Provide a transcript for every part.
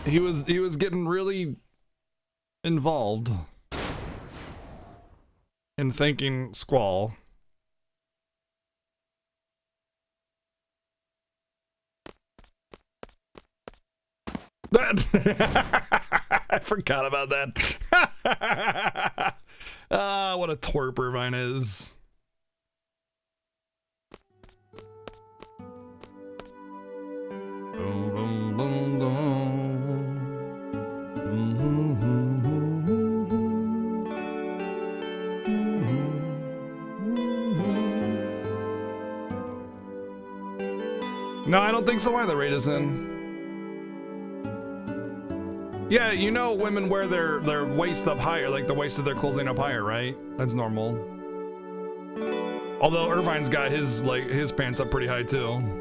He was getting really involved in thanking Squall. I forgot about that. Ah, what a twerp Irvine is. No, I don't think so either, Raidison. Yeah, you know women wear their waist up higher, like the waist of their clothing up higher, right? That's normal. Although Irvine's got his pants up pretty high too.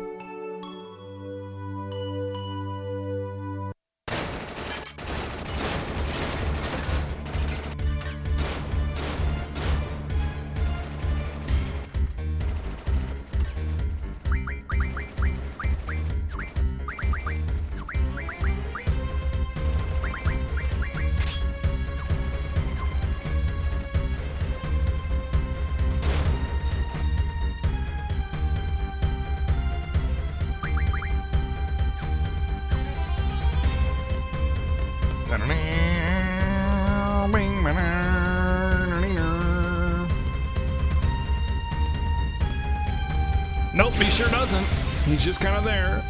Nope, he sure doesn't. He's just kind of there.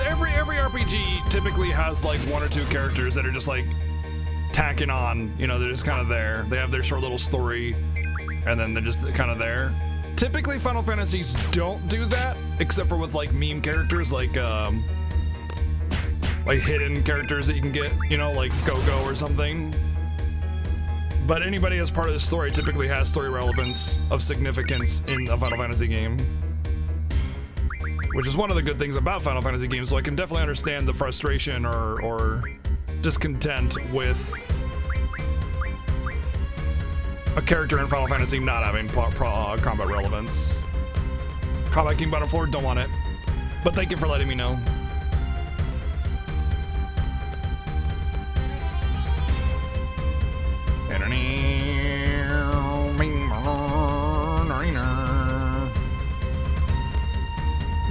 Every RPG typically has like one or two characters that are just like tacking on. You know, they're just kind of there. They have their short little story, and then they're just kind of there. Typically, Final Fantasies don't do that, except for with like meme characters, like hidden characters that you can get. You know, like Go-Go or something. But anybody as part of the story typically has story relevance of significance in a Final Fantasy game. Which is one of the good things about Final Fantasy games, so I can definitely understand the frustration or discontent with a character in Final Fantasy not having combat relevance. Combat King Bottom Floor, don't want it. But thank you for letting me know.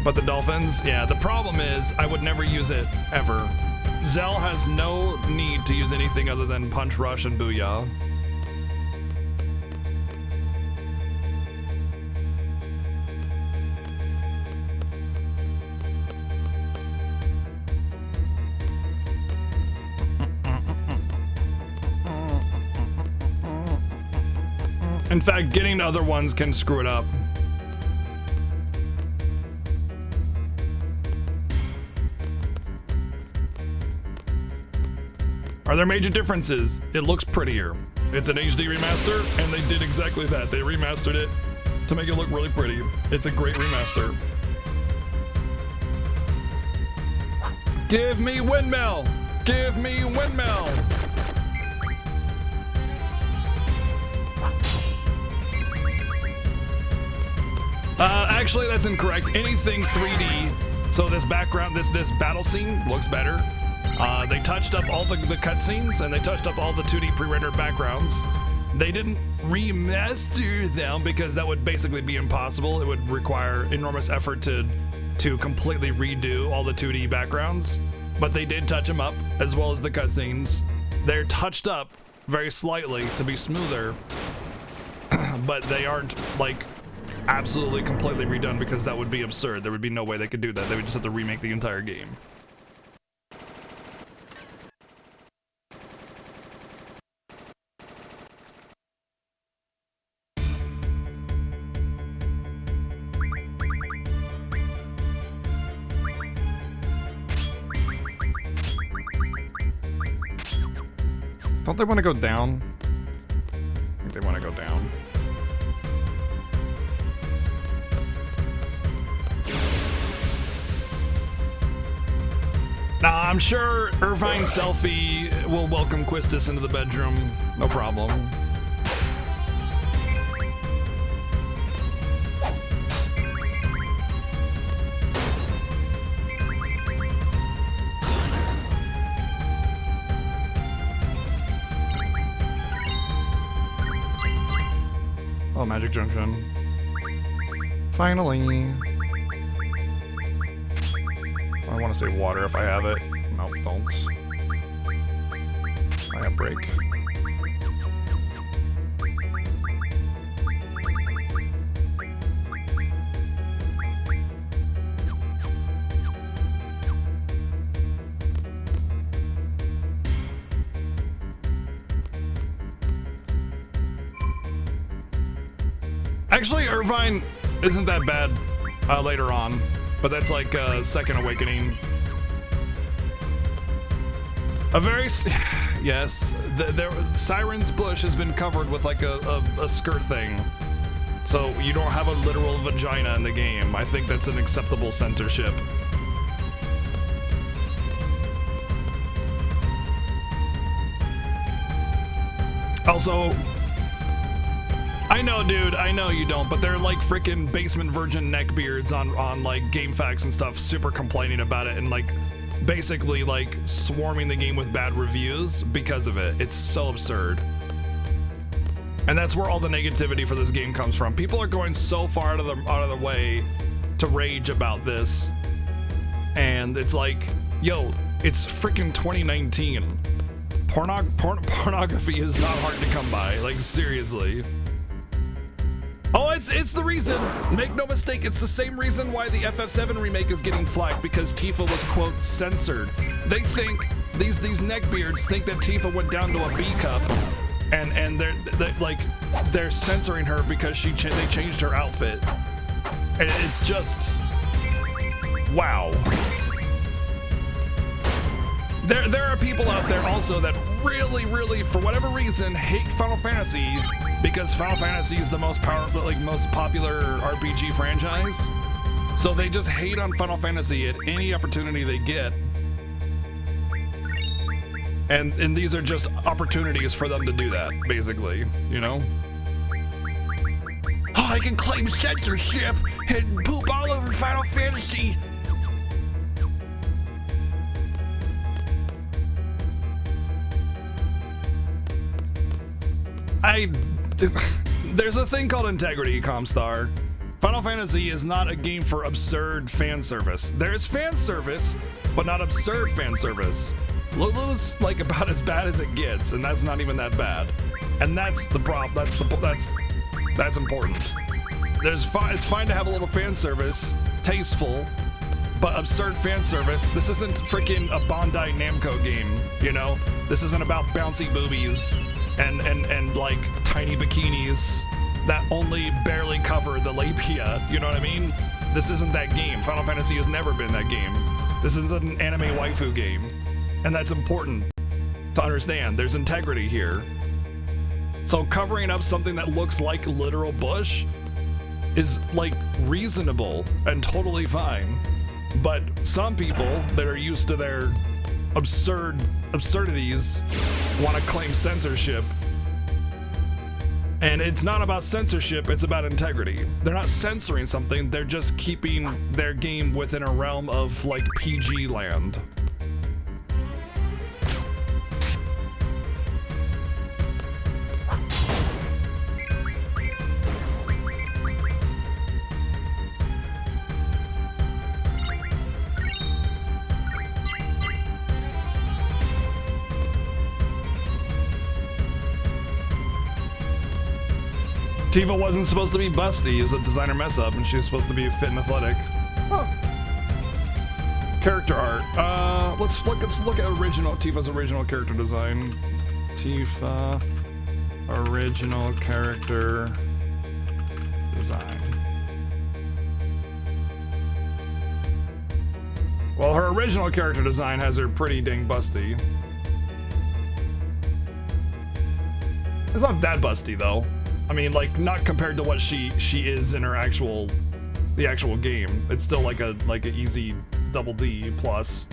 But the dolphins, yeah, the problem is I would never use it, ever. Zell has no need to use anything other than Punch, Rush, and Booyah. In fact, getting to other ones can screw it up. Are there major differences? It looks prettier. It's an HD remaster, and they did exactly that. They remastered it to make it look really pretty. It's a great remaster. Give me windmill! Give me windmill! Actually, that's incorrect. Anything 3D, so this background, this battle scene looks better. They touched up all the cutscenes, and they touched up all the 2D pre-rendered backgrounds. They didn't remaster them because that would basically be impossible. It would require enormous effort to completely redo all the 2D backgrounds. But they did touch them up, as well as the cutscenes. They're touched up very slightly to be smoother, but they aren't like absolutely completely redone because that would be absurd. There would be no way they could do that. They would just have to remake the entire game. Don't they want to go down? I think they want to go down. Nah, I'm sure Irvine Selfie will welcome Quistis into the bedroom. No problem. Oh, Magic Junction. Finally. I want to say water if I have it. No, don't. I have break. Actually, Irvine isn't that bad later on, but that's like Second Awakening. A very yes, Siren's bush has been covered with like a skirt thing, so you don't have a literal vagina in the game. I think that's an acceptable censorship. Also, I know, dude, I know you don't, but they're like freaking basement virgin neckbeards on like GameFAQs and stuff, super complaining about it and like basically like swarming the game with bad reviews because of it. It's so absurd. And that's where all the negativity for this game comes from. People are going so far out of the way to rage about this. And it's like, yo, it's freaking 2019. Pornography is not hard to come by, like seriously. Oh, it's the reason. Make no mistake, it's the same reason why the FF7 remake is getting flack, because Tifa was, quote, censored. They think, these neckbeards think that Tifa went down to a B cup, and they're censoring her because they changed her outfit. And it's just, wow. There are people out there also that really, for whatever reason, hate Final Fantasy because Final Fantasy is the most popular RPG franchise. So they just hate on Final Fantasy at any opportunity they get. And these are just opportunities for them to do that, basically, you know? Oh, I can claim censorship and poop all over Final Fantasy. There's a thing called integrity, Comstar. Final Fantasy is not a game for absurd fan service. There is fan service, but not absurd fan service. Lulu's like about as bad as it gets, and that's not even that bad. And that's the problem. That's important. It's fine to have a little fan service, tasteful, but absurd fan service. This isn't freaking a Bandai Namco game, you know? This isn't about bouncy boobies and like tiny bikinis that only barely cover the labia, you know what I mean? This isn't that game. Final Fantasy has never been that game. This is an anime waifu game, and that's important to understand. There's integrity here. So covering up something that looks like literal bush is like reasonable and totally fine, but some people that are used to their absurdities want to claim censorship. And it's not about censorship, it's about integrity. They're not censoring something, they're just keeping their game within a realm of like PG land. Tifa wasn't supposed to be busty, it was a designer mess up, and she was supposed to be fit and athletic. Huh. Character art. Let's look at Tifa's original character design. Tifa original character design. Well, her original character design has her pretty dang busty. It's not that busty though. I mean, like, not compared to what she is in her the actual game. It's still like a easy double D plus.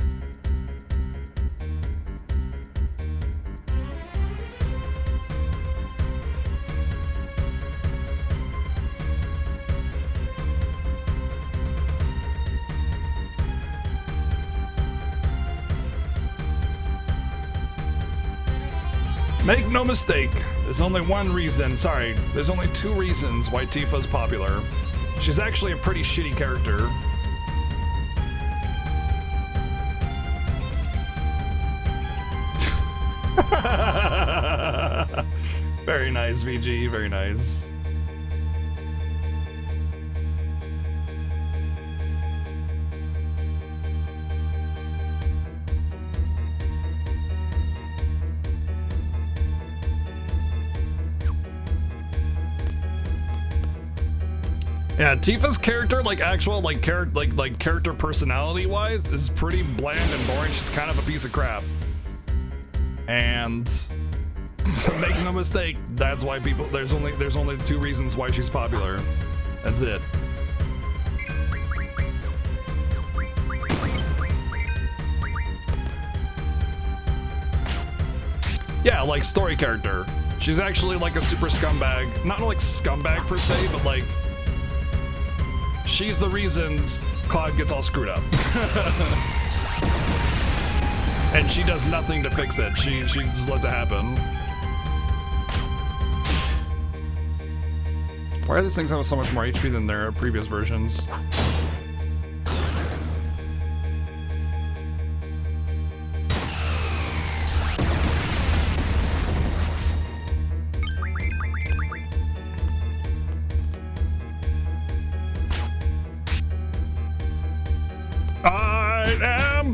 Make no mistake, There's only one reason, sorry, there's only two reasons why Tifa's popular. She's actually a pretty shitty character. Very nice, VG, very nice. Yeah, Tifa's character, like actual, like character personality-wise, is pretty bland and boring. She's kind of a piece of crap. And make no mistake, that's why people. There's only two reasons why she's popular. That's it. Yeah, like story character. She's actually like a super scumbag. Not like scumbag per se, but like. She's the reason Cloud gets all screwed up. And she does nothing to fix it. She just lets it happen. Why are these things having so much more HP than their previous versions?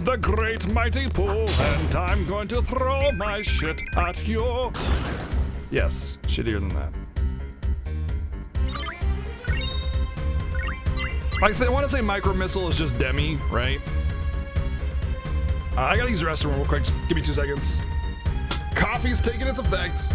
The great mighty Pooh, and I'm going to throw my shit at you. Yes, shittier than that. I want to say Micro Missile is just Demi, right? I gotta use the restroom real quick. Just give me 2 seconds. Coffee's taking its effect.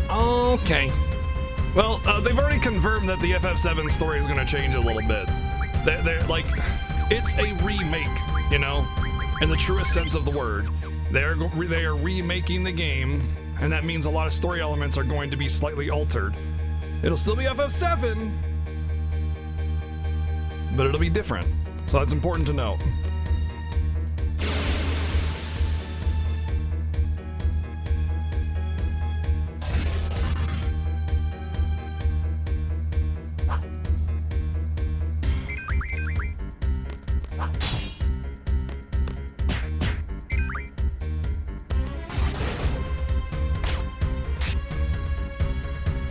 Okay. Well, they've already confirmed that the FF7 story is going to change a little bit. They're like, it's a remake, you know, in the truest sense of the word. They are remaking the game, and that means a lot of story elements are going to be slightly altered. It'll still be FF7, but it'll be different. So that's important to note.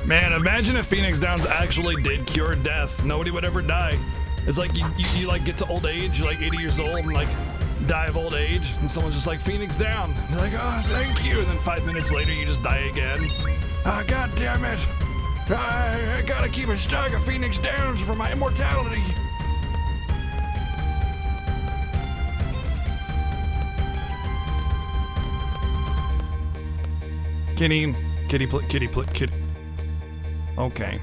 Man, imagine if Phoenix Downs actually did cure death. Nobody would ever die. It's like you like get to old age, you're like 80 years old and like die of old age, and someone's just like, Phoenix down. You're like, oh, thank you. And then 5 minutes later, you just die again. Ah, God damn it. I gotta keep a stock of Phoenix Downs for my immortality. Kitty. Okay.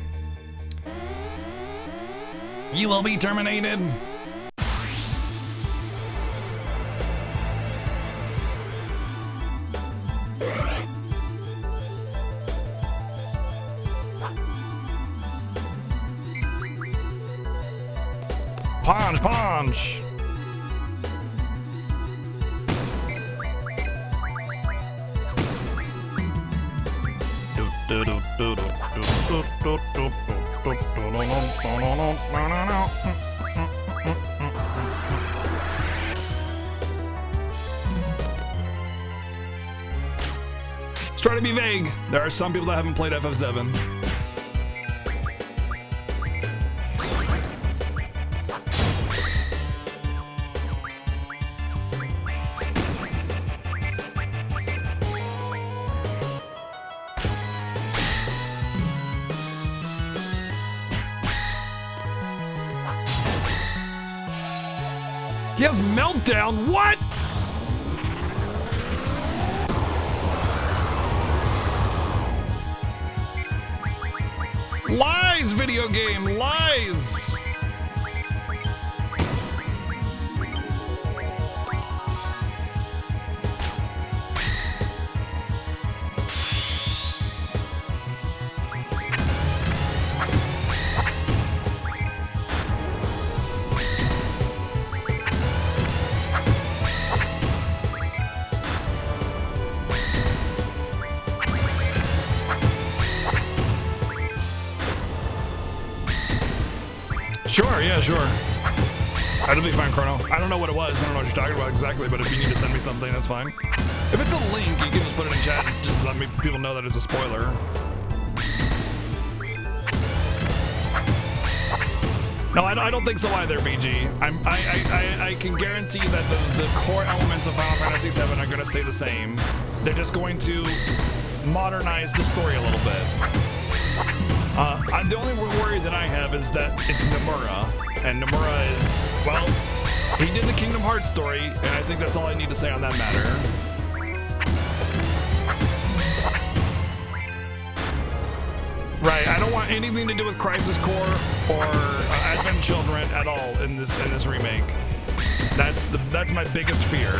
You will be terminated. Punch. Let's try to be vague. There are some people that haven't played FF7. He has meltdown? What? Lies, video game, lies. Sure, yeah, sure. That'll be fine, Chrono. I don't know what it was. I don't know what you're talking about exactly, but if you need to send me something, that's fine. If it's a link, you can just put it in chat and just let people know that it's a spoiler. No, I don't think so either, BG. I can guarantee that the core elements of Final Fantasy VII are going to stay the same. They're just going to modernize the story a little bit. The only worry that I have is that it's Nomura, and Nomura is, well, he did the Kingdom Hearts story, and I think that's all I need to say on that matter. Right, I don't want anything to do with Crisis Core or Advent Children at all in this remake. That's my biggest fear.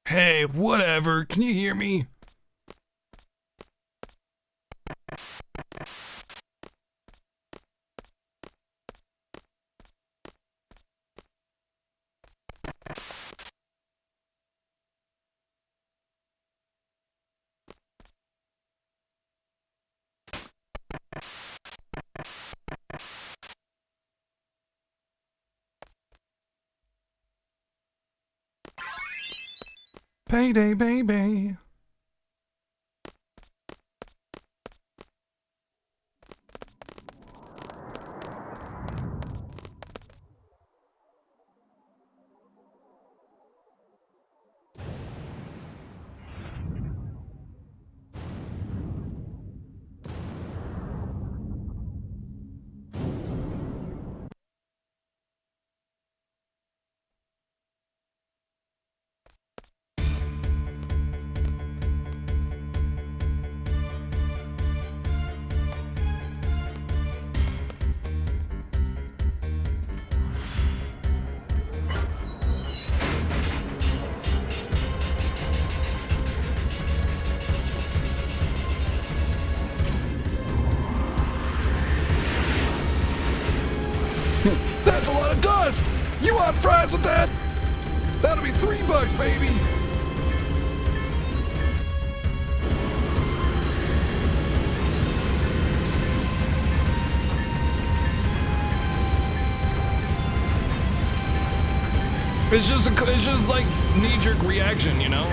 Hey, whatever. Can you hear me? Payday, baby. fries? You want fries with that? That'll be $3, baby. It's just like knee-jerk reaction, you know?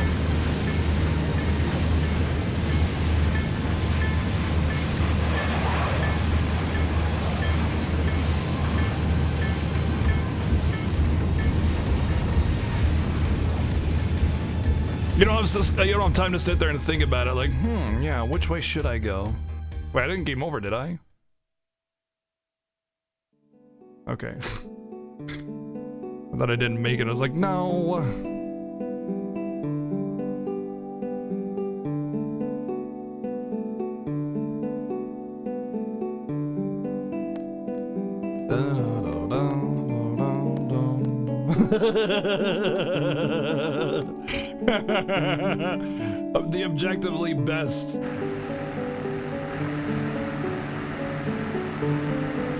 You don't have time to sit there and think about it like, yeah, which way should I go? Wait, I didn't game over, did I? Okay. I thought I didn't make it. I was like, no. The objectively best.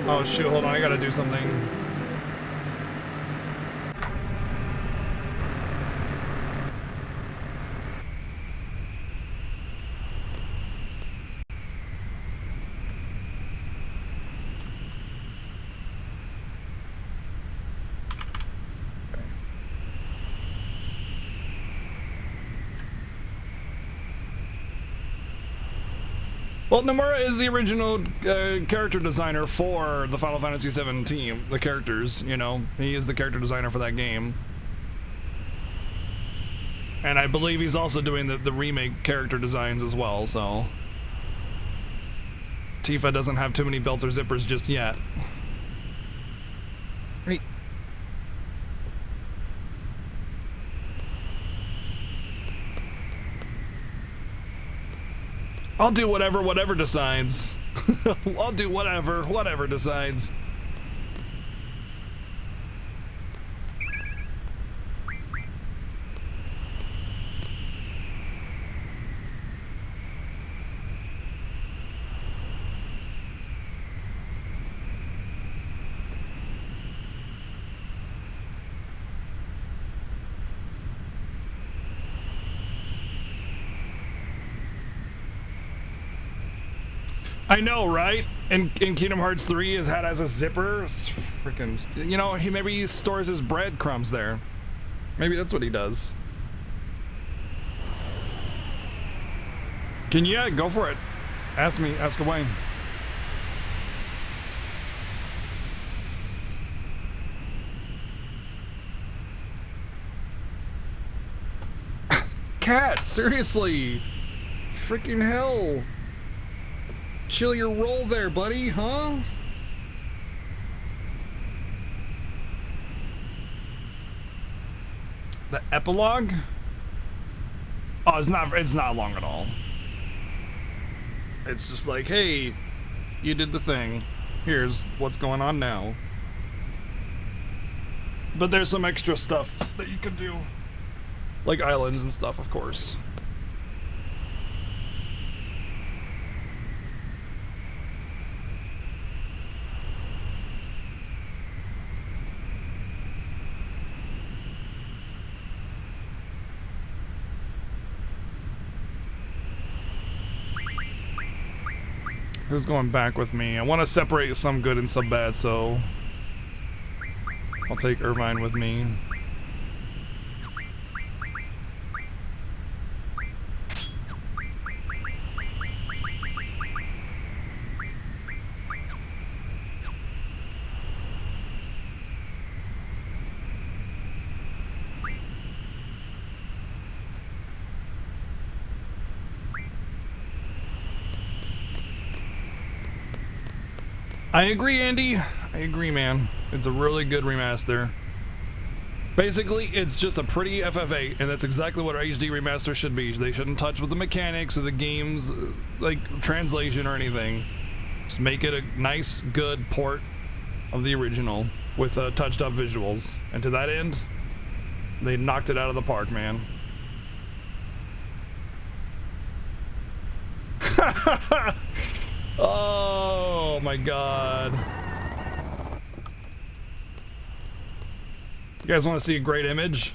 Oh shoot, hold on, I gotta do something. Well, Nomura is the original character designer for the Final Fantasy VII team, the characters, you know. He is the character designer for that game. And I believe he's also doing the remake character designs as well, so... Tifa doesn't have too many belts or zippers just yet. Hey. I'll do whatever decides. I'll do whatever decides. I know, right? In Kingdom Hearts 3, his hat has a zipper. It's freaking, you know, maybe he stores his breadcrumbs there. Maybe that's what he does. Yeah, go for it. Ask away. Cat, seriously. Freaking hell. Chill your roll there, buddy, huh? The epilogue? Oh, it's not long at all. It's just like, hey, you did the thing. Here's what's going on now. But there's some extra stuff that you could do. Like islands and stuff, of course. Who's going back with me? I want to separate some good and some bad, so I'll take Irvine with me. I agree, Andy. I agree, man. It's a really good remaster. Basically, it's just a pretty FF8, and that's exactly what our HD remaster should be. They shouldn't touch with the mechanics or the game's like translation or anything. Just make it a nice, good port of the original with touched up visuals. And to that end, they knocked it out of the park, man. Oh my god. You guys want to see a great image?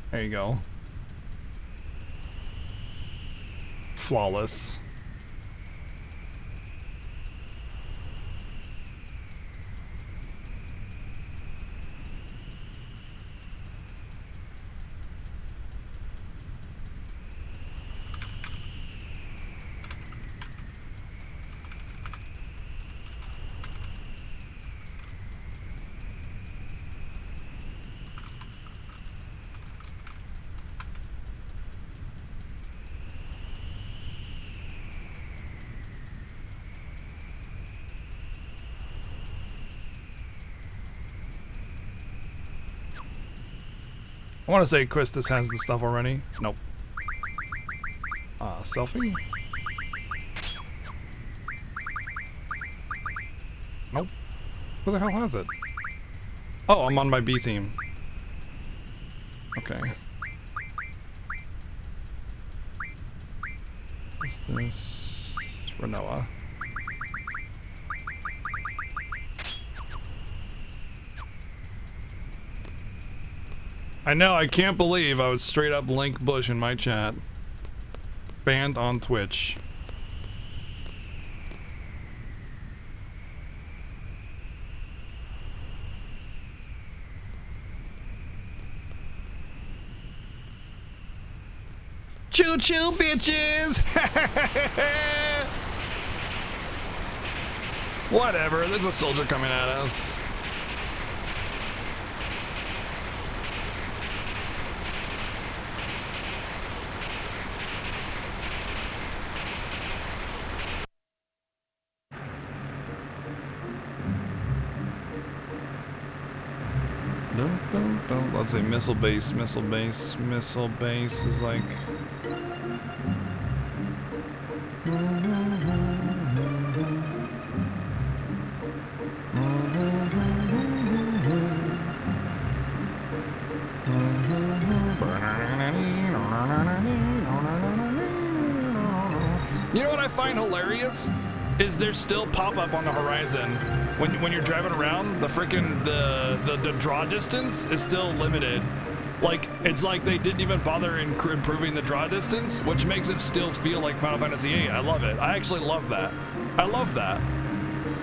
There you go. Flawless. I want to say Quistis has the stuff already. Nope. Selfie? Nope. Who the hell has it? Oh, I'm on my B team. Okay. What's this? Renoa. I know, I can't believe I was straight up Link Bush in my chat. Banned on Twitch. Choo choo, bitches! Whatever, there's a soldier coming at us. Don't. Let's say missile base is like... You know what I find hilarious? Is there still pop-up on the horizon when you're driving around? The freaking the draw distance is still limited. Like, it's like they didn't even bother improving the draw distance, which makes it still feel like Final Fantasy VIII. I love it. I actually love that. I love that.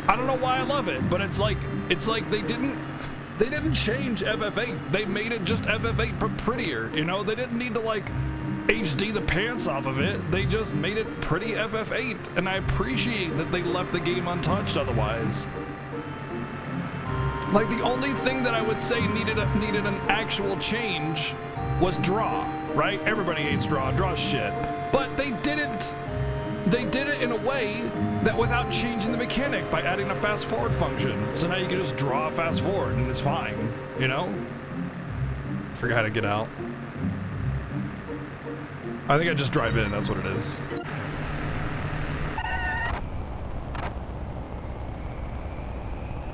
I don't know why I love it, but it's like they didn't change FF8. They made it just FF8 but prettier. You know, they didn't need to like HD the pants off of it. They just made it pretty FF8, and I appreciate that they left the game untouched otherwise. Like, the only thing that I would say needed an actual change was draw, right? Everybody hates draw. Draw's shit. But they did it in a way that without changing the mechanic by adding a fast forward function. So now you can just draw fast forward and it's fine, you know? Forgot how to get out. I think I just drive in, that's what it is.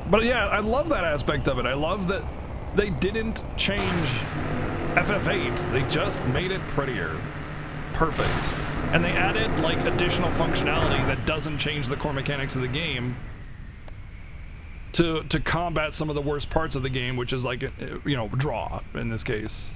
But yeah, I love that aspect of it. I love that they didn't change FF8. They just made it prettier. Perfect. And they added like additional functionality that doesn't change the core mechanics of the game to combat some of the worst parts of the game, which is like, you know, draw in this case.